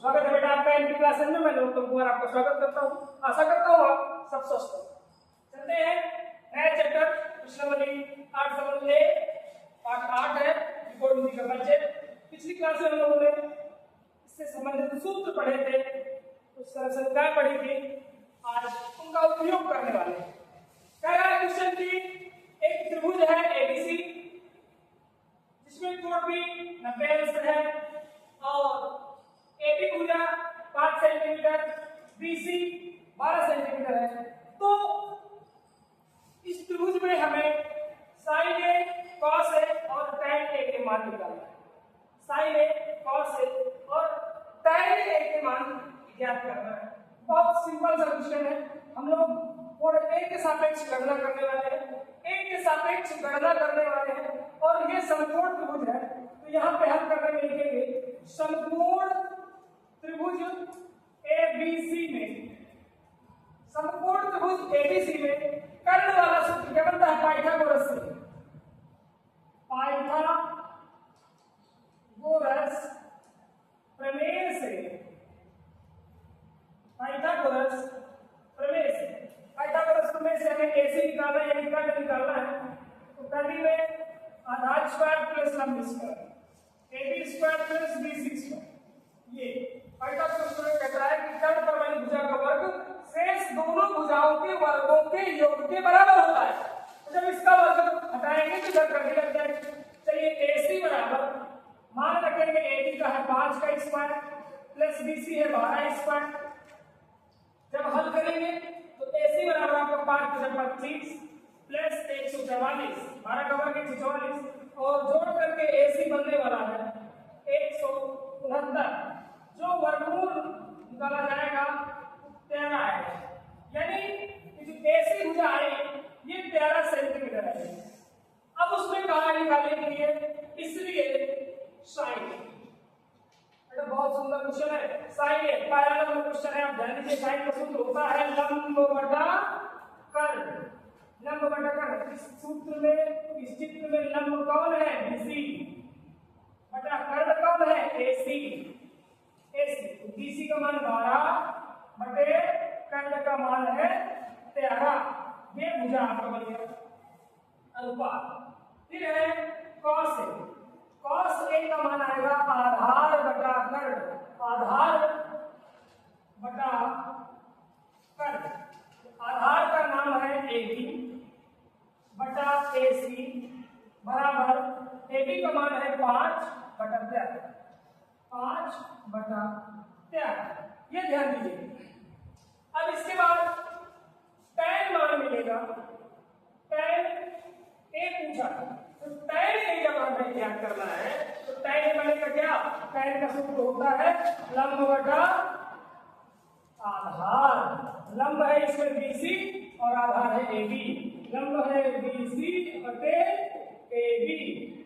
स्वागत है बेटा आपका एमपी क्लासेस में। मैं नरोत्तम कुमार आपका स्वागत करता हूँ। आशा करता हूँ आप सब स्वस्थ हो। चलते हैं नया चैप्टर कृष्णवली 8 समझ ले। पाठ 8 है रिपोर्ट हिंदी का बजट। पिछली क्लास में हम लोगों ने इससे संबंधित सूत्र पढ़े थे, कुछ संरचनाएं पढ़ी थी। आज उनका उपयोग करने वाले हैं। कह रहा है क्वेश्चन की एक त्रिभुज है एबीसी जिसमें कोण भी 90 अंश है और एबी भुजा 5 सेंटीमीटर, बीसी 12 सेंटीमीटर है। तो इस त्रिभुज में हमें साइन ए, कॉस ए और टैन ए के मान निकालना है। साइन ए, कॉस ए और टैन ए के मान ज्ञात करना है। बहुत सिंपल सा क्वेश्चन है। हम लोग कोण ए के सापेक्ष गणना करने वाले हैं, ए के सापेक्ष गणना करने वाले हैं और ये समकोण त्रिभुज है। तो यहाँ पे हल करने में लिखेंगे समकोण त्रिभुज एबीसी में, समकोण त्रिभुज एबीसी में कर्ण वाला सूत्र क्या बनता है? पाइथागोरस से। पाइथागोरस प्रमेय से, पाइथागोरस प्रमेय से, पाइथागोरस प्रमेय से हमें एसी निकालना है, यानी कर्ण निकालना है। तो कर्ण में आधार स्क्वायर प्लस लंब square, AB square plus BC square. ये पाइथागोरस प्रमेय कहता है कि कर्ण परमाणु भुजा का वर्ग शेष दोनों भुजाओं के वर्गों के योग के बराबर होता है। तो जब इसका वर्ग हटाएंगे तो इधर करने लग जाएगा। चलिए एसी बराबर मान रखेंगे एबी का है 5 का स्क्वायर प्लस बीसी है 12 स्क्वायर। जब हल करेंगे तो एसी बराबर आपका 5 × 25 प्लस 144, 12 का वर्ग 144 और जोड़ करके एसी बनने वाला है 169। जो वर्गमूल निकाला जाएगा 13 आएगा, यानी जो एसी भुजा आई ये 13 सेंटीमीटर है। अब उसमें कहा निकालने के लिए, इसलिए साइन, तो बहुत सुंदर क्वेश्चन है। साइन ए पहला नंबर क्वेश्चन है। आप ध्यान दीजिए, साइन का सूत्र होता है लंब बटा कर्ण। लंब बटा कर्ण। इस सूत्र में, इस चित्र में लंब कौन है? बीसी बटा कर्ण कौन है? एसी। एसी बीसी का मान 12 बटे कर्ण का मान है 13। ये भुजा आपका बन गया अनुपात। फिर है कॉस ए। कॉस ए का मान आएगा आधार बटा कर्ण, आधार बटा कर्ण। आधार का नाम है एबी बटा एसी बराबर एबी का मान है 5 बटा 13, 5 बटा 13। ये ध्यान दीजिए। अब इसके बाद टैन मान मिलेगा। टैन ए पूछा तो टैन ए जब हमें ज्ञात करना है तो टैन ए बनेगा क्या? टैन का सूत्र होता है लंब बटा आधार। लंब है इसमें बीसी और आधार है एबी। लंब है बीसी बटे एबी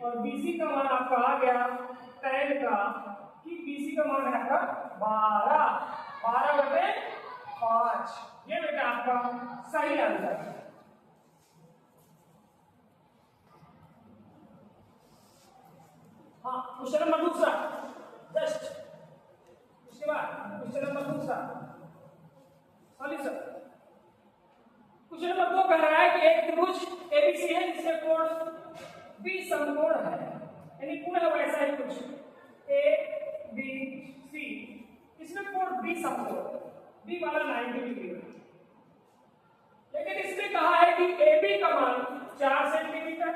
और बीसी का मान आपका आ गया टैन का कि बीसी का मान है आपका 12 बटे 5। ये बेटा आपका सही आंसर है। हाँ, क्वेश्चन नंबर दूसरा जस्ट उसके बाद क्वेश्चन नंबर दूसरा सॉल्यूशन। क्वेश्चन नंबर 2 कह रहा है कि एक त्रिभुज एबीसी है जिसमें कोण बी समकोण है, यानी कोण है वैसा ही कुछ ए बी सी। इसमें कोण बी समकोण, बी वाला 90 डिग्री है। लेकिन इसमें कहा है कि AB का मान 4 सेंटीमीटर,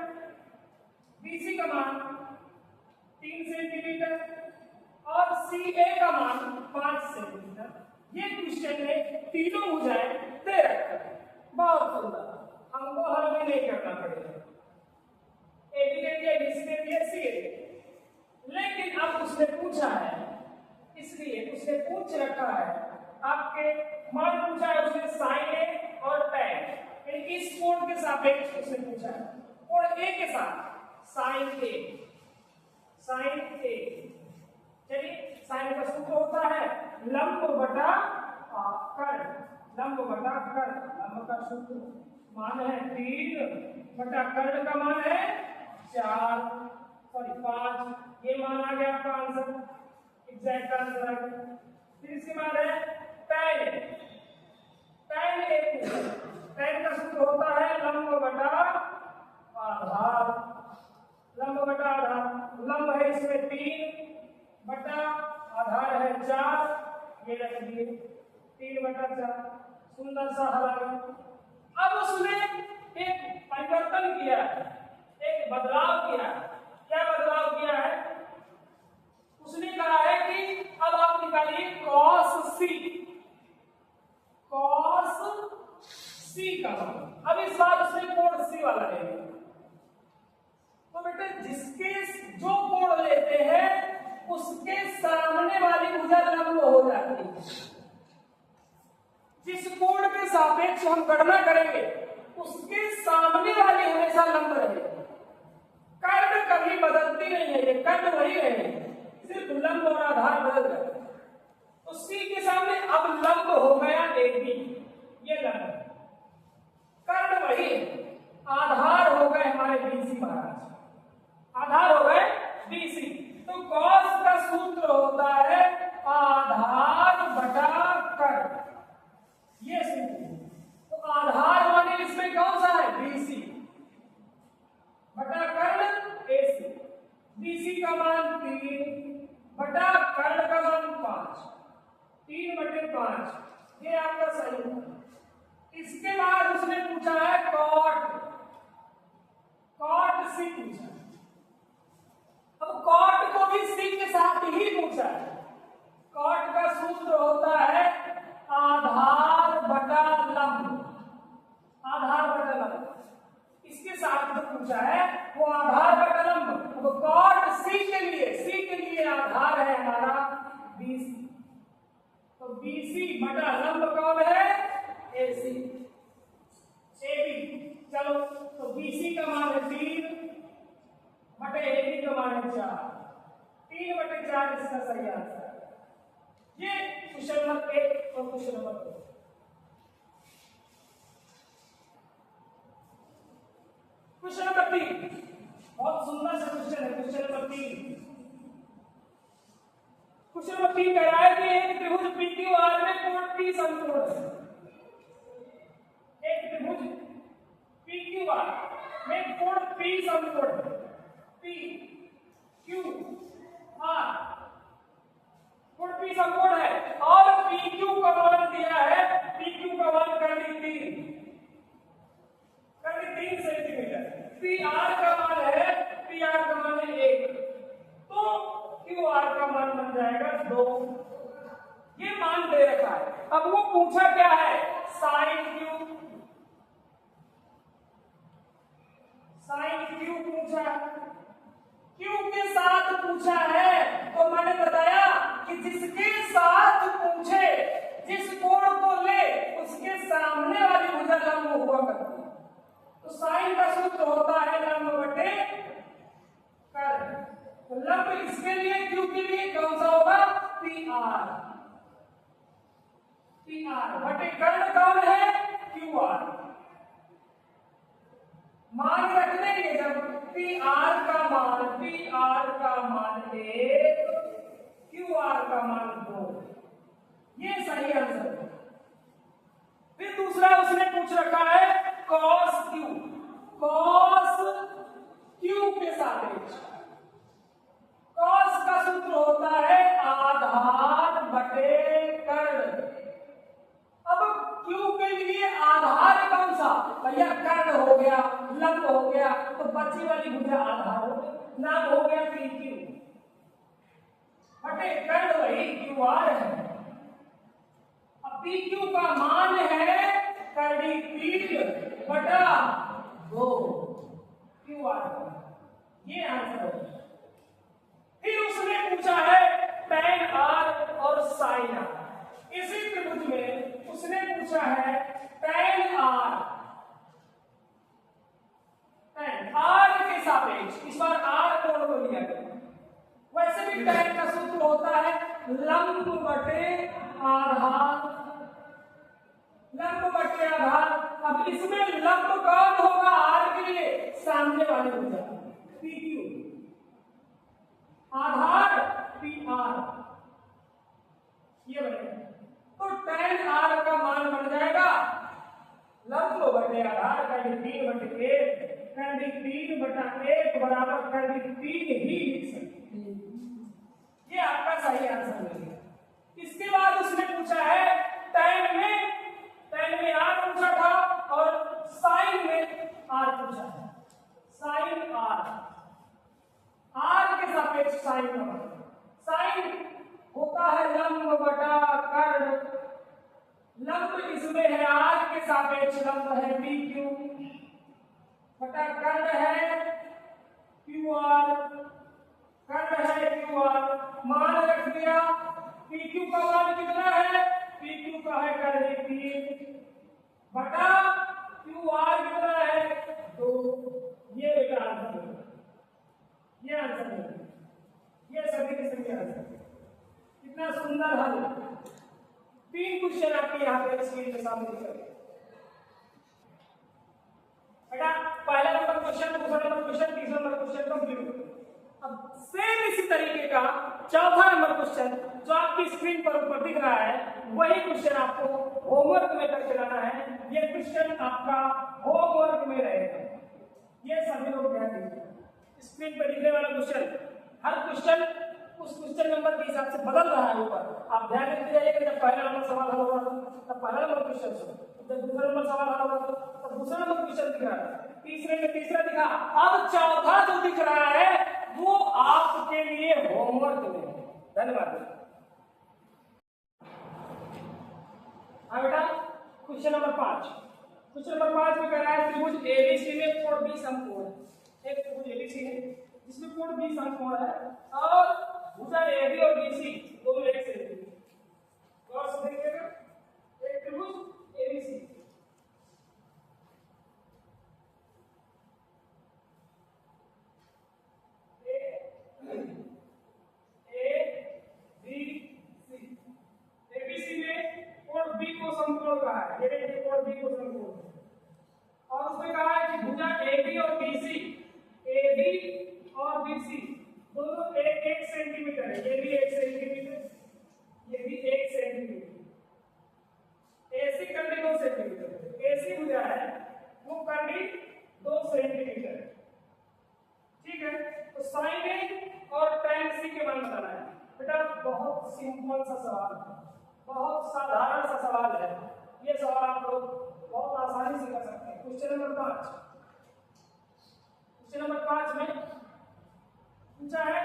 BC का मान 3 सेंटीमीटर और CA का मान 5 सेंटीमीटर। ये क्वेश्चन में तीनों भुजाएं दे रखा है। बहुत सुंदर, हमको हल भी नहीं करना पड़ेगा। AB दे दिया, BC दे दिया, CA दे दिया। लेकिन अब उसने पूछा है, इसलिए उसने पूछ रखा है आपके मान पूछा है उसने साइन ए और टैन, यानी इस कोण के सापेक्ष उसने पूछा है। कोण ए के साथ साइन ए, साइन ए। चलिए, साइन का सूत्र होता है लंब बटा कर्ण, लंब बटा कर्ण। लंब का सूत्र मान है 3 बटा कर्ण का मान है 4 5। ये मान आ गया आपका आंसर, एग्जैक्ट आंसर आ गया। फिर इसके बाद है tan। tan एक tan का सूत्र होता है लंब बटा आधार। लंब बटा आधार, लंब है इसमें 3 बटा आधार है 4, ये रख दिए 3 बटा 4। सुंदर सा हल आ गया। अब उसने एक परिवर्तन किया, एक बदलाव किया। क्या बदलाव किया है? उसने कहा है कि अब आप निकालिए cos c। cos c का अब इस बार उसने कोण c वाला ले लिया। तो बेटे जिसके जो कोण लेते हैं उसके सामने वाली भुजा लंब हो जाती है। जिस कोण के सापेक्ष हम गणना करेंगे उसके सामने वाली हमेशा लंब रहेगी। कर्ण कभी बदलती नहीं है, ये कर्ण वही रहेगी, सिर्फ लंब और आधार बदल गए। तो C के सामने अब लंब हो गया AB, ये लंब। कर्ण वही, आधार हो गए हमारे BC महाराज, आधार हो गए BC। तो cos का सूत्र होता है आधार बटा कर्ण, ये सूत्र। तो आधार माने इसमें कौन सा है? BC बटा कर्ण AC। BC का मान 3 बटा कर्ण का मान 5, 3 बटे 5, ये आपका सही है। इसके बाद उसने पूछा है cot C पूछा। अब cot को भी C के साथ ही पूछा है। cot का सूत्र होता है आधार बटा लंब, आधार बटा लंब। इसके साथ जो पूछा है वो आधार बटा लंब। तो cot C के लिए आधार है हमारा BC। तो BC बटा लंब कौन है? AC, AB। चलो तो BC का मान है 3 बटे AB का मान है 4, 3 बटे 4 इसका सही आंसर है। ये क्वेश्चन नंबर 1 और क्वेश्चन नंबर 2। क्वेश्चन नंबर 3 बहुत सुंदर सा क्वेश्चन है। क्वेश्चन नंबर 3, क्वेश्चन नंबर 3 कह रहा है कि एक त्रिभुज PQR में कोण P समकोण है। एक त्रिभुज PQR में कोण P समकोण है। PQR कोण P समकोण है और PQ का मान दिया है, PQ का मान कर दी 3 सेंटीमीटर। PR का मान है, PR का मान है 1, तो QR का मान बन जाएगा 2। ये मान दे रखा है। अब वो पूछा क्या है? sin Q पूछा, Q के साथ पूछा है। तो मैंने बताया कि जिसके साथ पूछे, जिस कोण को ले उसके सामने वाली भुजा लंब हुआ करती है। तो साइन का सूत्र होता है लंब बटे कर्ण। तो लंब इसके लिए Q के लिए कौन सा होगा? PR बटे कर्ण कौन है? QR। मान रख देंगे जब PR का मान 1, QR का मान 2, ये सही आंसर है। फिर दूसरा उसने पूछ रखा है cos Q के सापेक्ष। cos का सूत्र होता है आधार बटे कर्ण। अब Q के लिए आधार कौन सा? भैया कर्ण हो गया, लंब हो गया, तो बची वाली भुजा आधार हो गया, नाम हो गया PQ बटे कर्ण वही QR है। अब PQ का मान है कड़ी 3 बटा 2 QR का, ये आंसर हो गया। फिर उसने पूछा है tan R और sin R। इसी त्रिभुज में उसने पूछा है tan R के सापेक्ष। इस बार R कोण को लिया गया। वैसे भी tan का सूत्र होता है लंब बटे आधार, लंब बटे आधार। अब इसमें लंब कौन होगा? R के लिए सामने वाली भुजा PQ, आधार PR, ये बनेगा। बराबर कर दी 3 ही लिख सकते हैं। ये आपका सही आंसर है। इसके बाद उसने पूछा है tan में r पूछा था और sin में r पूछा है। sin r के सापेक्ष sin का sin होता है लंब बटा कर्ण। लंब इसमें है r के सापेक्ष लंब है pq बटा कर्ण है qr। कर्ण है qr, मान रख दिया। pq का मान कितना है? pq का है कर्ण 3 बटा qr कितना है 2। ये बेटा आंसर है, ये आंसर है, ये सभी के सभी आंसर। कितना सुंदर हल। 3 क्वेश्चन आपके यहाँ पे स्क्रीन के सामने दिख रहे हैं बेटा। पहला नंबर क्वेश्चन, दूसरा नंबर क्वेश्चन, तीसरा नंबर क्वेश्चन कंप्लीट। अब सेम इसी तरीके का चौथा नंबर क्वेश्चन जो आपकी स्क्रीन पर ऊपर दिख रहा है, वही क्वेश्चन आपको होमवर्क में करके लाना है। ये क्वेश्चन आपका होमवर्क में रहेगा, ये सभी लोग ध्यान दीजिए। स्क्रीन पर दिखने वाला क्वेश्चन, हर क्वेश्चन उस क्वेश्चन नंबर के हिसाब से बदल रहा है ऊपर। आप ध्यान रखते जाइएगा, जब पहला नंबर सवाल हल होगा तब पहला नंबर क्वेश्चन, जब दूसरा नंबर सवाल हल होगा तब दूसरा नंबर क्वेश्चन दिख रहा है, तीसरे में तीसरा दिखा। अब चौथा जो दिख रहा है वो आपके लिए होमवर्क में। धन्यवाद। हाँ बेटा, क्वेश्चन नंबर 5। क्वेश्चन नंबर 5 में कह रहा है त्रिभुज एबीसी में कोण बी समकोण है। एक त्रिभुज एबीसी है जिसमें कोण बी समकोण है और भुजा एबी और बीसी दोनों एक से हैं। गौर से देखिएगा, एक त्रिभुज एबीसी समकोण कहा है, ये देखिए कोण बी को समकोण। और उसमें कहा है कि भुजा एबी और बीसी, एबी और बीसी दोनों 1 सेंटीमीटर है। ये भी 1 सेंटीमीटर, ये भी 1 सेंटीमीटर। एसी कंडी 2 सेंटीमीटर, एसी भुजा है वो कंडी 2 सेंटीमीटर। ठीक है, तो साइन ए और tan सी के मान बताना है। बेटा बहुत सिंपल सा सवाल है, बहुत साधारण सा सवाल है। ये सवाल आप लोग बहुत आसानी से कर सकते हैं। क्वेश्चन नंबर 5, क्वेश्चन नंबर 5 में पूछा है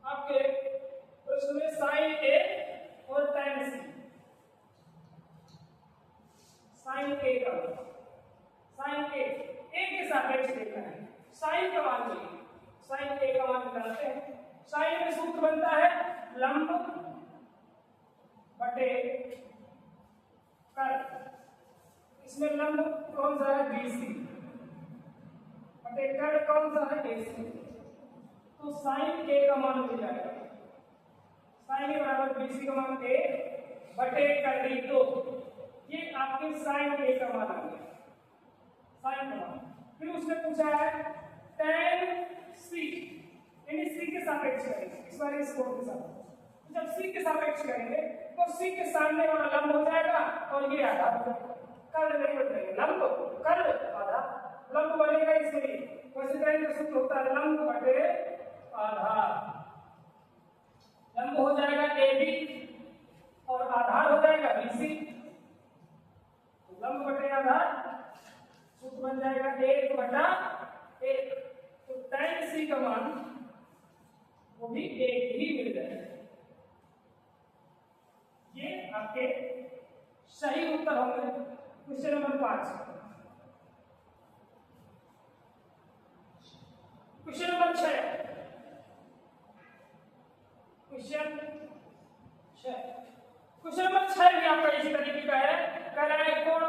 आपके प्रश्न में साइन ए और tan सी। साइन ए का साइन ए के सापेक्ष देखना है। साइन का मान चाहिए, साइन ए का मान निकालते हैं। साइन में सूत्र बनता है लंब बटे कर्ण। इसमें लंब कौन सा है? बीसी बटे कर्ण कौन सा है? एसी। तो साइन ए का मान मिल जाएगा, साइन ए बराबर बीसी का मान ए बटे कर्ण 2। ये आपके साइन ए का मान आ गया, साइन का मान। फिर उसने पूछा है tan सी, यानी सी के सापेक्ष करेंगे इस बार इस कोण के साथ। जब सी के सापेक्ष करेंगे तो सी के सामने वाला लंब हो जाएगा और ये आधा कर्ण नहीं बनेगा, लंब कर्ण आधा लंब बनेगा। इसलिए वैसे करेंगे सूत्र होता है लंब बटे आधा। लंब हो जाएगा AB और आधार हो जाएगा BC। लंब बटे आधार सूत्र बन जाएगा 1 बटा 1। तो tan C का मान वो भी 1 ही मिल जाएगा। ये आपके सही उत्तर होंगे question number 5। Question number 6, question 6 भी आपका इसी तरीके का है। कह रहा है कोण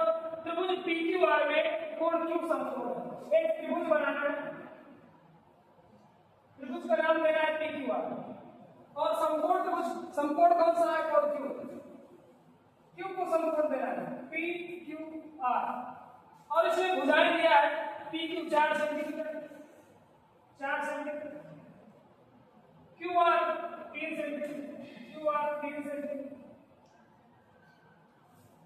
त्रिभुज PQR में कोण Q समकोण है। एक त्रिभुज बनाना है, त्रिभुज का नाम देना है PQR और समकोण त्रिभुज, समकोण कौन सा है? कोण Q। Q को समकोण देना है PQR और इसमें भुजाएं दिया है PQ 4 centimetre, 4 centimetre, QR 3 centimetre, QR 3 centimetre,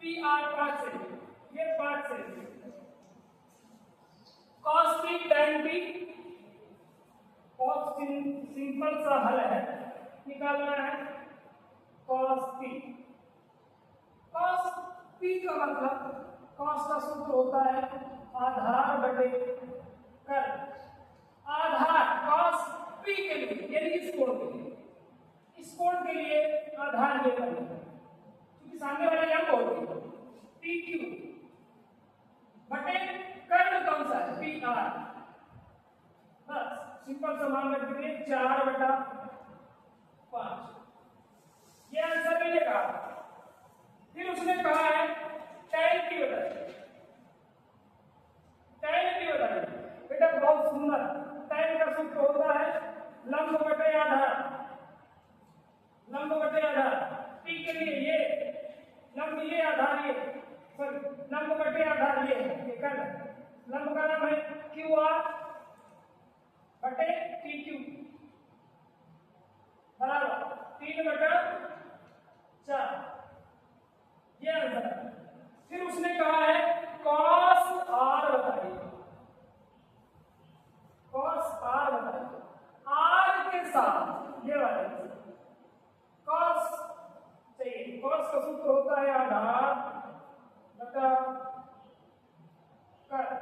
PR 5 centimetre, ये 5 centimetre. cos p tan p simple सा हल है, निकालना है cos p। cos p का मतलब cos का सूत्र होता है आधार बटे कर्ण। आधार cos p के लिए यानी इस कोण के लिए, इस कोण के लिए आधार ये बनेगा क्योंकि सामने वाले लंब होती है PQ बटे कर्ण कौन सा है PR। बस सिंपल सा मान रख दीजिए 4/5 ये आंसर मिलेगा। फिर उसने कहा है tan की बताइए, tan की बताइए बेटा बहुत सुंदर। tan का सूत्र होता है लंब बटे आधार, लंब बटे आधार। p के लिए ये लंब, ये आधार, ये सॉरी लंब बटे आधार ये कर्ण। लंब का नाम है QR बटे PQ बराबर 3/4 ये आंसर है। फिर उसने कहा है cos R बताइए, cos R बताइए। R के साथ ये वाले cos चाहिए, cos का सूत्र होता है आधार बटा कर्ण।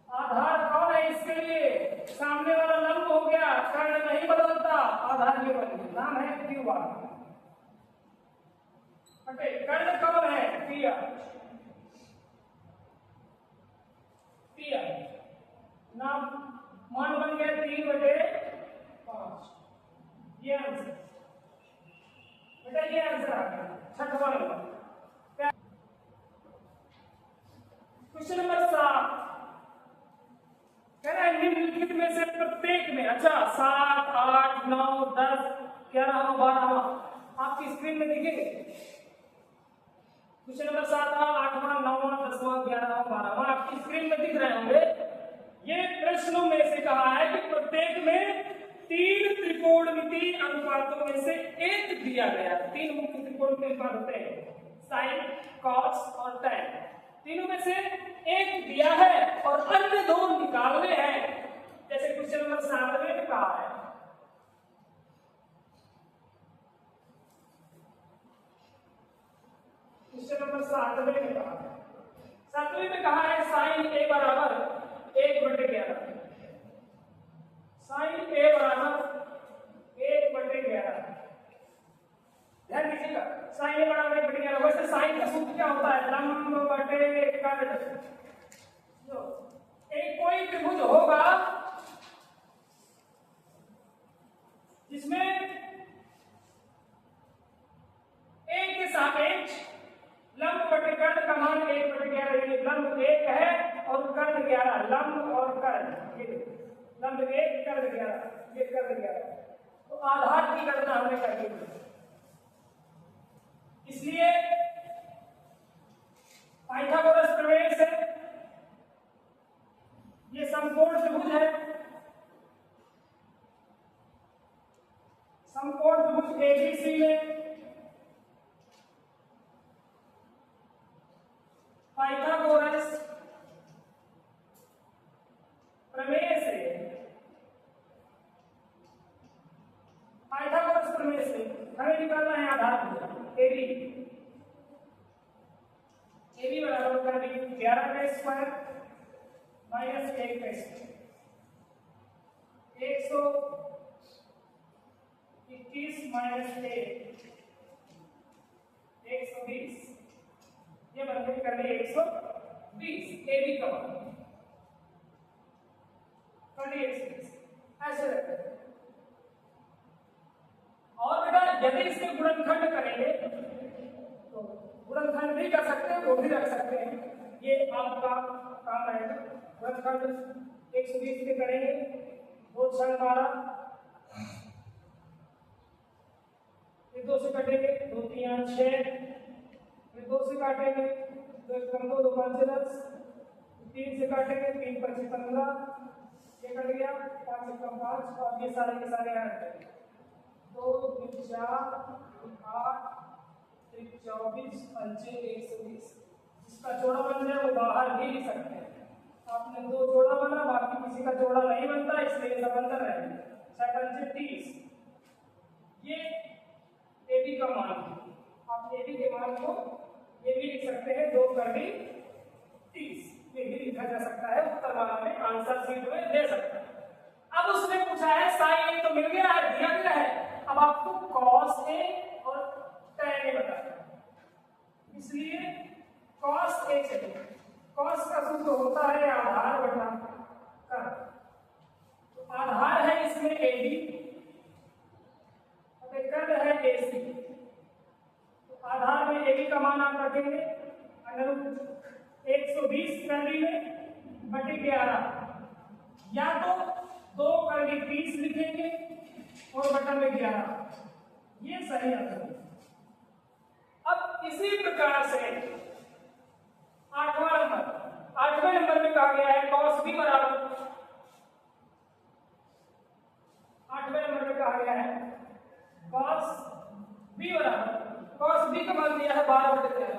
आधार कौन है इसके लिए, सामने वाला लंब हो गया, कर्ण नहीं बदलता, आधार ये बन गया, नाम है QR बटे कर्ण कौन है PR। PR नाम मान बन गया 3/5 ये आंसर बेटा, ये आंसर आ गया छठवां नंबर। क्वेश्चन नंबर 7 कह रहा है निम्नलिखित में से प्रत्येक में, अच्छा 7, 8, 9, 10, 11, 12 आपकी स्क्रीन में दिखेंगे। क्वेश्चन नंबर 7, 8, 9, 10, 11, 12 आपकी स्क्रीन में दिख रहे होंगे। ये प्रश्नों में से कहा है कि प्रत्येक में 3 त्रिकोणमितीय अनुपातों में से एक दिया गया। 3 मुख्य त्रिकोणमितीय अनुपात होते हैं साइन, कॉस और tan। तीनों में से एक दिया है और अन्य 2 निकालने हैं, जैसे क्वेश्चन नंबर 7 में कहा है। क्वेश्चन नंबर 7 में कहा है, 7वें में कहा है साइन A बराबर 1/11। साइन A बराबर 1/11। ध्यान दीजिएगा, साइन A बराबर 1/11। वैसे साइन का सूत्र क्या होता है, लंब बटे कर्ण। एक कोई त्रिभुज होगा जिसमें A के सापेक्ष लंब बटे कर्ण का मान 1/11, यानी लंब 1 है और कर्ण 11। लंब और कर्ण, ये लंब 1 कर्ण 11, ये कर्ण 11। तो आधार की गणना हमने कर ली, इसलिए पाइथागोरस प्रमेय से ये समकोण त्रिभुज है। समकोण त्रिभुज ABC में पाइथागोरस प्रमेय से, पाइथागोरस प्रमेय से हमें निकालना है आधार AB। AB बराबर कर दी 11 का स्क्वायर माइनस 1 का स्क्वायर, 121 माइनस 1 120, ये बनकर कर दी 120। AB का मान कर दी 120, ऐसे रखते हैं। और बेटा यदि इसके गुणनखंड करेंगे तो गुणनखंड भी कर सकते हैं, वो भी रख सकते हैं, ये आपका काम रहेगा। गुणनखंड 120 के करेंगे, 2 6 12, फिर 2 से कटेंगे, 2 3 6, फिर 2 से काटेंगे, 2 कम 2 2 5 10, 3 से काटेंगे, 3 5 15, ये कट गया, 5 कम 5 और ये सारे के सारे यहाँ रखेंगे। 2 3 4 8 3 24 5 120। जिसका जोड़ा बन जाए वो बाहर भी लिख सकते हैं। आपने 2 जोड़ा बना, बाकी किसी का जोड़ा नहीं बनता, इसलिए सब अंदर रहेंगे। 6 30, ये ए बी का मान है। आप ए बी के मान को ये भी लिख सकते हैं 2 कर्ली 30, ये भी लिखा जा सकता है, उत्तर वाला में आंसर शीट में दे सकता है। अब उसने पूछा है साइन ए तो मिल गया है, दिया गया है, अब आपको कॉस ए और tan ए बताना है, इसलिए कॉस ए चलिए। कॉस का सूत्र होता है आधार बटा कर, तो आधार है इसमें ए बी, कर है ए सी, तो आधार में ए बी का मान आप रखेंगे √ 120 कर्ली में बटे 11, या तो 2 कर्ली 30 लिखेंगे और बटा में 11, ये सही आंसर है। अब इसी प्रकार से 8वें नंबर में कहा गया है cos b बराबर, 8वें नंबर में कहा गया है cos b बराबर, cos b का मान दिया है 12/13,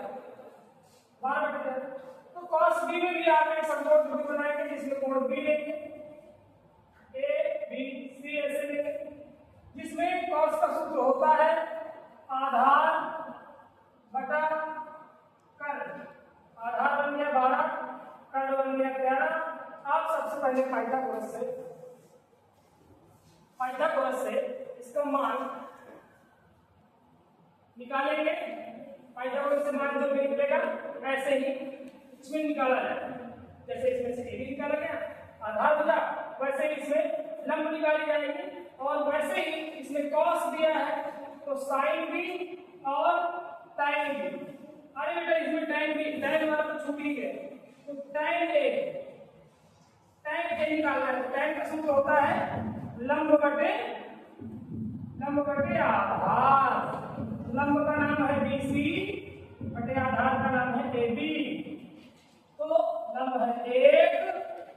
तो cos b में भी आप एक समकोण त्रिभुज बनाएंगे जिसमें कोण b लेंगे, a b c ऐसे लेंगे, जिसमें cos का सूत्र होता है आधार बटा कर, आधार बन गया 12, कर बन गया 11। आप सबसे पहले पाइथागोरस से इसका मान निकालेंगे। पाइथागोरस से मान जो भी निकलेगा ऐसे ही इसमें निकाला जाए, जैसे इसमें से ए बी निकाला गया आधार बटा, वैसे ही इसमें लंब निकाली जाएगी, और वैसे ही इसमें कॉस दिया है तो साइन भी और टाइन भी। अरे बेटा इसमें टाइन भी, टाइन वाला तो छूट ही गया, तो टाइन ए निकालना है, टाइन का सूत्र होता है लंब बटे आधार, लंब का नाम है BC बटे आधार का नाम है AB, तो लंब है 1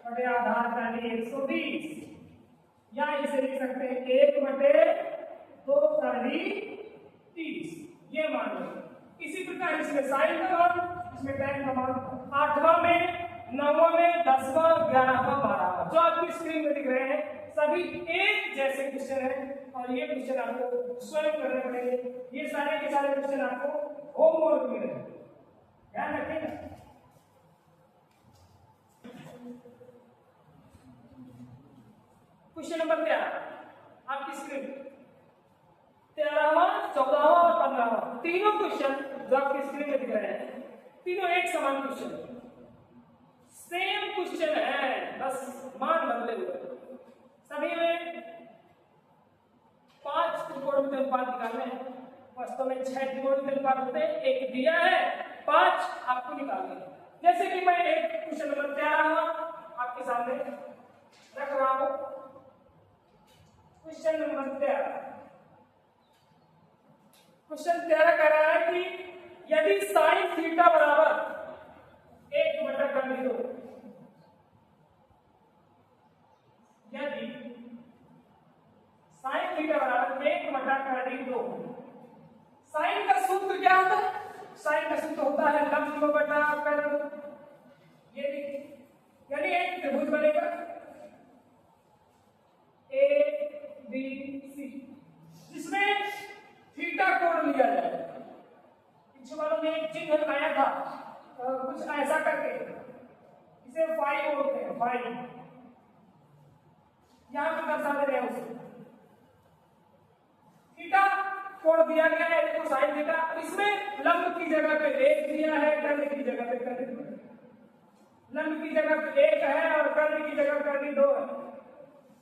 बटे आधार का 120, या इसे लिख सकते हैं 1/2 कर्ली 30, ये मान लो। इसी प्रकार इसमें साइन का मान, इसमें tan का मान, 8वां में 9वां में 10वां 11वां 12वां जो आपकी स्क्रीन में दिख रहे हैं सभी एक जैसे क्वेश्चन हैं, और ये क्वेश्चन आपको स्वयं करने पड़ेंगे। ये सारे के सारे क्वेश्चन आपको होमवर्क में रहेंगे, ध्यान रखिएगा। क्वेश्चन नंबर 13 आपकी स्क्रीन, 13वां 14वां और 15वां तीनों क्वेश्चन जो आपकी स्क्रीन में दिख रहे हैं, तीनों एक समान क्वेश्चन, सेम क्वेश्चन है, बस मान बदले हुए। सभी में 5 त्रिकोणमितीय अनुपात निकालने हैं, वास्तव में 6 त्रिकोणमितीय अनुपात होते हैं, एक दिया है 5 आपको निकालने हैं। जैसे कि मैं एक क्वेश्चन नंबर 13 आपके सामने रख रहा हूं। क्वेश्चन नंबर 13 कह रहा है कि यदि साइन थीटा बराबर 1/2, यदि साइन थीटा बराबर 1/2, साइन का सूत्र क्या होता है? साइन का सूत्र होता है लंब बटा कर्ण। ये यानी एक त्रिभुज बनेगा ABC जिसमें थीटा कोण लिया जाए। पिछले वालों में एक चिन्ह आया था कुछ ऐसा करके, इसे फाई बोलते हैं, फाई। यहां पर दर्शा दे रहे हैं उसे, थीटा कोण दिया गया है तो साइन थीटा, इसमें लंब की जगह पे 1 दिया है, कर्ण की जगह पे कर्ण, लंब की जगह पे 1 है और कर्ण की जगह कर्ण 2 है।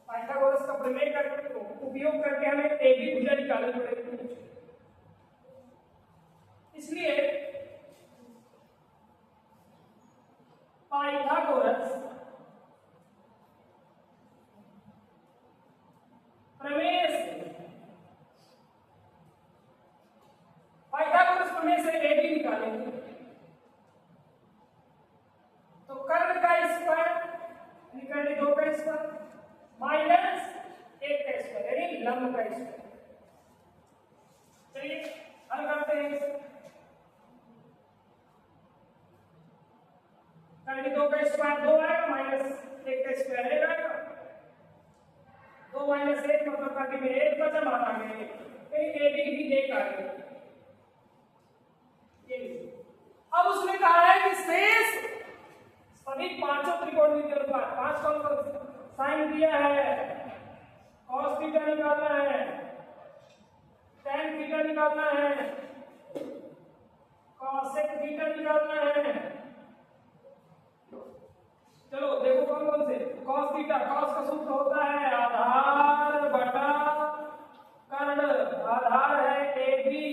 पाइथागोरस का प्रमेय करके उपयोग करके हमें ए बी भुजा निकालनी पड़ेगी। इसलिए पाइथागोरस प्रमेय से, पाइथागोरस प्रमेय से ए बी निकालेंगे तो कर्ण का स्क्वायर निकालेंगे 2 का स्क्वायर माइनस 1 का स्क्वायर यानी लंब का स्क्वायर। चलिए हल करते हैं। कर्ण 2 का स्क्वायर 2 आएगा, माइनस 1 का स्क्वायर 1 आएगा, 2 - 1 मतलब प्रति में एक बचा मान आ गए, ए बी भी एक आ गए। अब उसने कहा है कि शेष सभी पांचों त्रिकोणमिति के अनुपात, पांच कौन कौन से? साइन दिया है, कॉस थीटा निकालना है, tan थीटा निकालना है, कॉसेक थीटा निकालना है। चलो देखो कौन कौन से। कॉस थीटा, कॉस का सूत्र होता है आधार बटा कर्ण, आधार है ए बी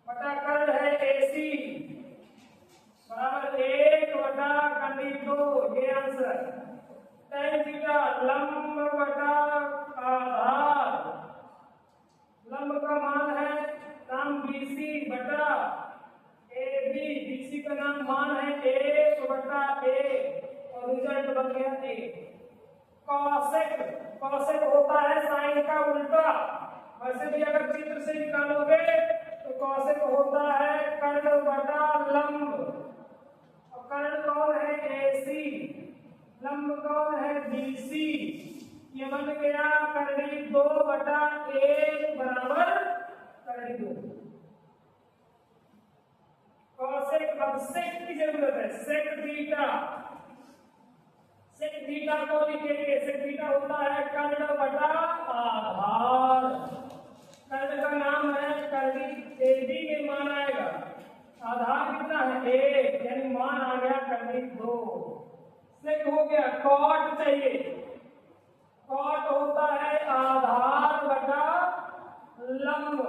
बटा कर्ण है ए सी बराबर 1 बटा खंडित 2, ये आंसर। tan थीटा लंब बटा आधार, लंब का मान है नाम BC बटा AB, BC का नाम मान है 1 बटा A और रिजल्ट बन गया A। कॉसेक, कॉसेक होता है साइन का उल्टा, वैसे भी अगर चित्र से निकालोगे तो कॉसेक होता है कर्ण बटा लंब, और कर्ण कौन है AC, लंब कौन है BC। ये बन गया करनी 2 बटा 1 बराबर करनी 2। कॉसेक, अब सेक की जरूरत है, सेक थीटा, सेक थीटा को लिखेंगे, सेक थीटा होता है कर्ण बटा आधार, कर्ण का नाम है करनी AB में मान आएगा, आधार कितना है 1, यानी मान आ गया करनी 2। सेक हो गया, कॉट चाहिए, कॉट होता है आधार बटा लंब,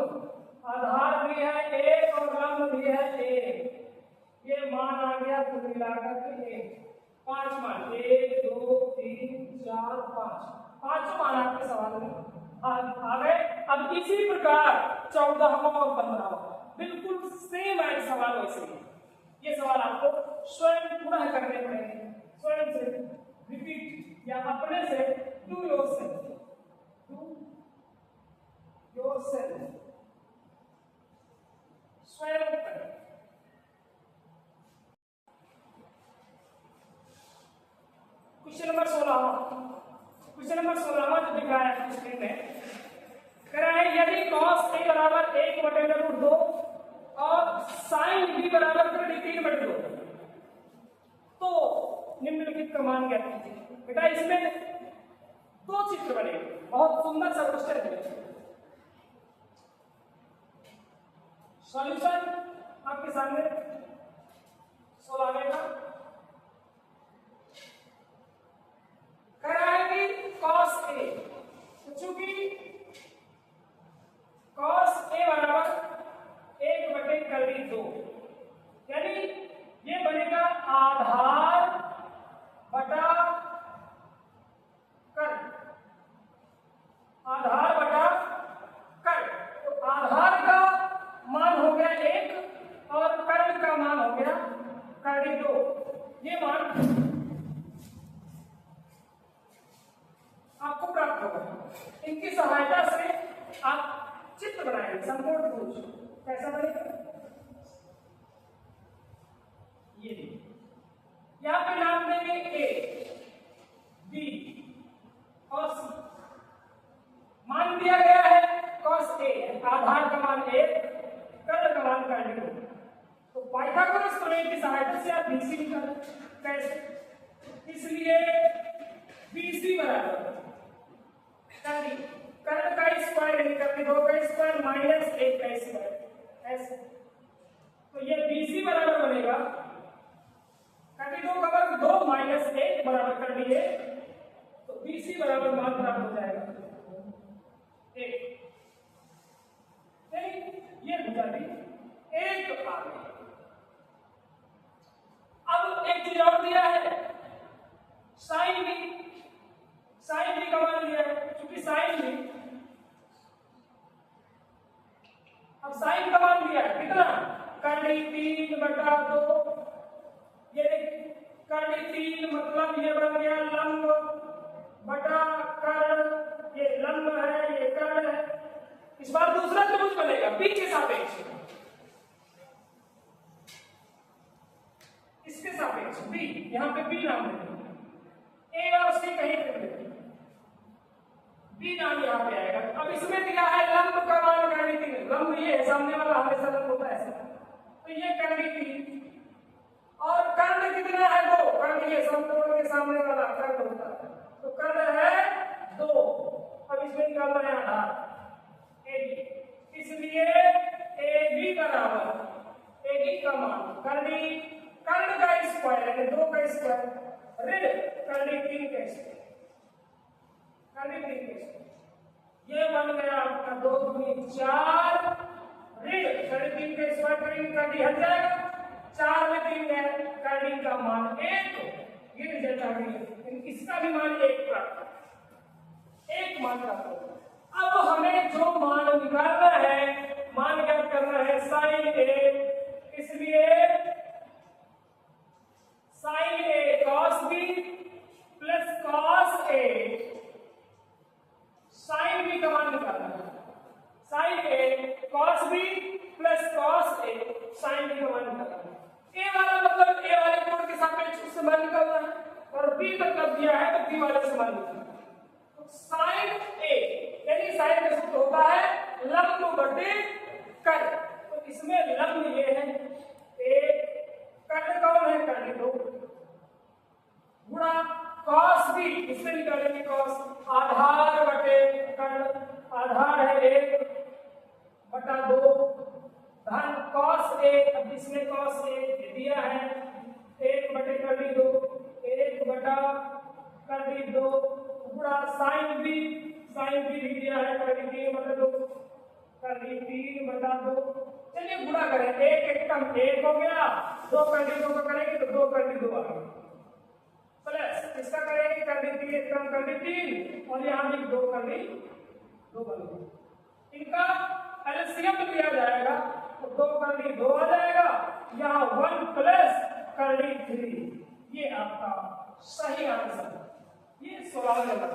आधार भी है 1 और लंब भी है 1, ये मान आ गया कुल मिलाकर के 1। 5 मान, 1 2 3 4 5, 5 मान आपके सवाल में आ गए। अब इसी प्रकार 14वां और 15वां बिल्कुल सेम है सवाल, वैसे ये सवाल आपको स्वयं पुनः करने पड़ेंगे, स्वयं से रिपीट या अपने से डू योरसेल्फ, डू योरसेल्फ, स्वयं करें। क्वेश्चन नंबर 16, क्वेश्चन नंबर 16 जो दिख रहा है स्क्रीन में, कह रहा है यदि cos A बराबर 1/√2 और sin B बराबर 3/2 तो निम्नलिखित का मान ज्ञात कीजिए। बेटा इसमें 2 चित्र बने, बहुत सुंदर सा क्वेश्चन है। सॉल्यूशन आपके सामने 16वें का कह रहा है कि cos A, चूंकि cos A बराबर 1/2, यानी ये बनेगा आधार बटा कर्ण, आधार बटा कर्ण, तो आधार का मान हो गया 1 और कर्ण का मान हो गया करनी 2, ये मान आपको प्राप्त होगा। इनकी सहायता से आप चित्र बनाएंगे, संपूर्ण त्रिभुज कैसा बनेगा, ये यहां पे नाम देंगे A, B और C। मान दिया गया है cos A, आधार का मान 1, कर्ण का मान करनी 2, तो पाइथागोरस प्रमेय की सहायता से आप BC निकालें। कैसे? इसलिए BC बराबर कर्ण का स्क्वायर यानी करनी 2 का स्क्वायर माइनस 1 का स्क्वायर, ऐसे तो ये BC बराबर बनेगा करनी 2 का वर्ग 2 माइनस 1 बराबर करनी 1, तो BC बराबर मान प्राप्त हो जाएगा 1। ये भुजा भी 1 आ गई। अब एक चीज और दिया है, साइन भी, साइन भी का मान दिया है, क्योंकि साइन भी, अब साइन का मान दिया है कितना, करनी 3/2, ये करनी 3 मतलब ये बन गया लंब बटा कर्ण, ये लंब है ये कर्ण है। इस बार दूसरा त्रिभुज बनेगा B के सापेक्ष, इसके सापेक्ष B, यहां पे B नाम देंगे, A और C कहीं पे B बी नाम यहाँ पे आएगा। अब इसमें दिया है लंब का मान करंडी 3, लंब ये है, सामने वाला हमेशा लंब होता है, तो ये करंडी 3 और कर्ण कितना है 2, कर्ण ये समकोण के सामने वाला कर्ण होता है, तो कर्ण है 2। अब इसमें निकालना है आधार AB, इसलिए AB बराबर AB का मान कर्ण का स्क्वायर यानी 2 का स्क्वायर ऋण कर्ण 3 का स्क्वायर, कर्ण 3 का स्क्वायर, ये बन गया आपका 2 दूनी 4 ऋण कर्ण 3 का स्क्वायर करेंगे कर्ण हट जाएगा, 4 में 3 है कर्ण का मान 1, ये रिजल्ट आ गया। इसका भी मान 1 प्राप्त, 1 मान प्राप्त होगा। अब हमें जो मान निकालना है, मान ज्ञात करना है sin A, इसलिए sin A cos B plus cos A, sin B का मान निकालना है, sin A cos B plus cos A, sin B का मान निकालना है। A वाला मतलब A वाले कोण के सापेक्ष उससे मान निकालना है, और B मतलब दिया है तो B वाले से मान निकालना है। तो sin A यानी sin का सूत्र होता है लंब बटे कर्ण, तो इसमें लंब ये है 1, कर्ण कौन है कर्ण 2 गुणा cos B, इसमें निकालेंगे cos, आधार बटे कर्ण, आधार है 1 बटा 2 धन cos A, अब इसमें cos A दिया है 1 बटे कर्ण 2, 1 बटा कर्ण 2 गुणा sin B भी दिया है कर्ण 3 बटा 2, कर्ण 3 बटा 2, चलिए गुणा करें, 1 1 कम 1 हो गया, 2 कर्ण 2 का करेंगे तो 2 कर्ण 2 आ गया, प्लस इसका करेंगे कर्ण 3 1 कम कर्ण 3 और यहाँ भी 2 कर्ण 2 बन गया, इनका एलसीएम लिया जाएगा तो 2 कर्ण 2 आ जाएगा, यहाँ 1 प्लस कर्ण 3, ये आपका सही आंसर है। ये 16 नंबर।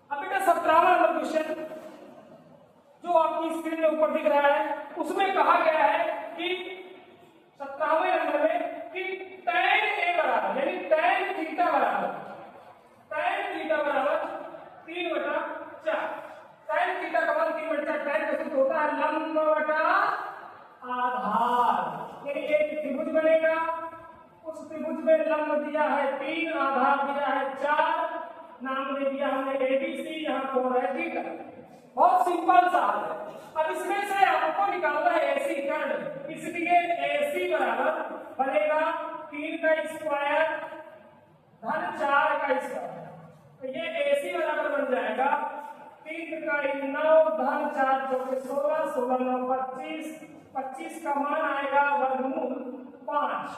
अब बेटा 17वां नंबर क्वेश्चन जो आपकी स्क्रीन में ऊपर दिख रहा है, उसमें कहा गया है कि 17वें नंबर में कि tan A बराबर यानी tan थीटा बराबर 3/4, tan थीटा का मान 3/4, tan का सूत्र होता है लंब बटा आधार, यानी एक त्रिभुज बनेगा, उस त्रिभुज में लंब दिया है 3, आधार दिया है 4, नाम दे दिया हमने ABC, यहाँ कोण है थीटा, बहुत सिंपल सा है। अब इसमें से आपको निकालना है AC कर्ण, इसलिए AC बराबर बनेगा 3 का स्क्वायर धन 4 का स्क्वायर, तो ये AC बराबर बन जाएगा 3 का 9 धन 4 चौके 16, 16 9 25, 25 का मान आएगा वर्गमूल 5,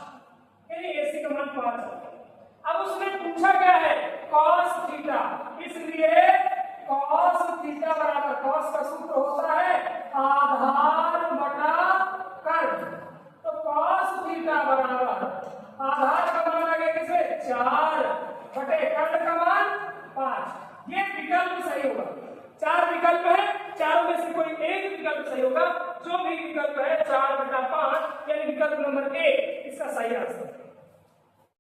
यानी AC का मान 5 है। अब उसमें पूछा गया है cos थीटा, इसलिए cos थीटा बराबर, cos का सूत्र होता है आधार बटा कर्ण, तो cos थीटा बराबर आधार का मान आ गया किसे 4 बटे कर्ण का मान 5, ये विकल्प सही होगा। 4 विकल्प है, चारों में से कोई एक विकल्प सही होगा, जो भी विकल्प है